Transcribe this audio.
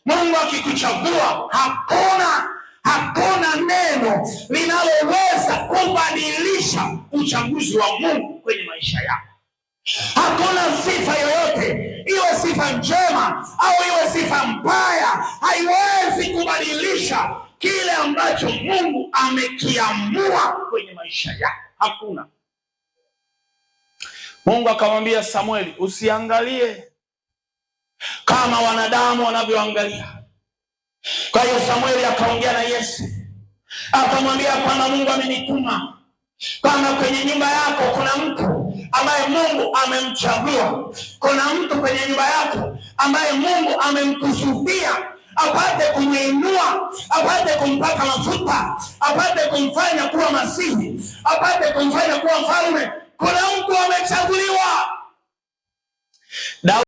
Mungu akikuchagua, hakuna neno linaloweza kubadilisha uchaguzi wa Mungu kwenye maisha yako. Hakuna sifa yoyote, iwe sifa njema au iwe sifa mbaya, haiwezi kubadilisha kile ambacho Mungu amekiamua kwenye maisha yako. Hakuna. Mungu akamwambia Samueli, usiangalie kama wanadamu wanavyoangalia. Kwa hiyo Samueli akaongea na Yesu, akamwambia kwamba Mungu amenituma kwamba kwenye nyumba yako kuna mtu ambaye Mungu amemchagua. Kuna mtu kwenye nyumba yako ambaye Mungu amemkusudia apate kumuinua, apate kumpaka mafuta, apate kumfanya kuwa Masihi, apate kumfanya kuwa mfalme. Kuna mtu amechaguliwa.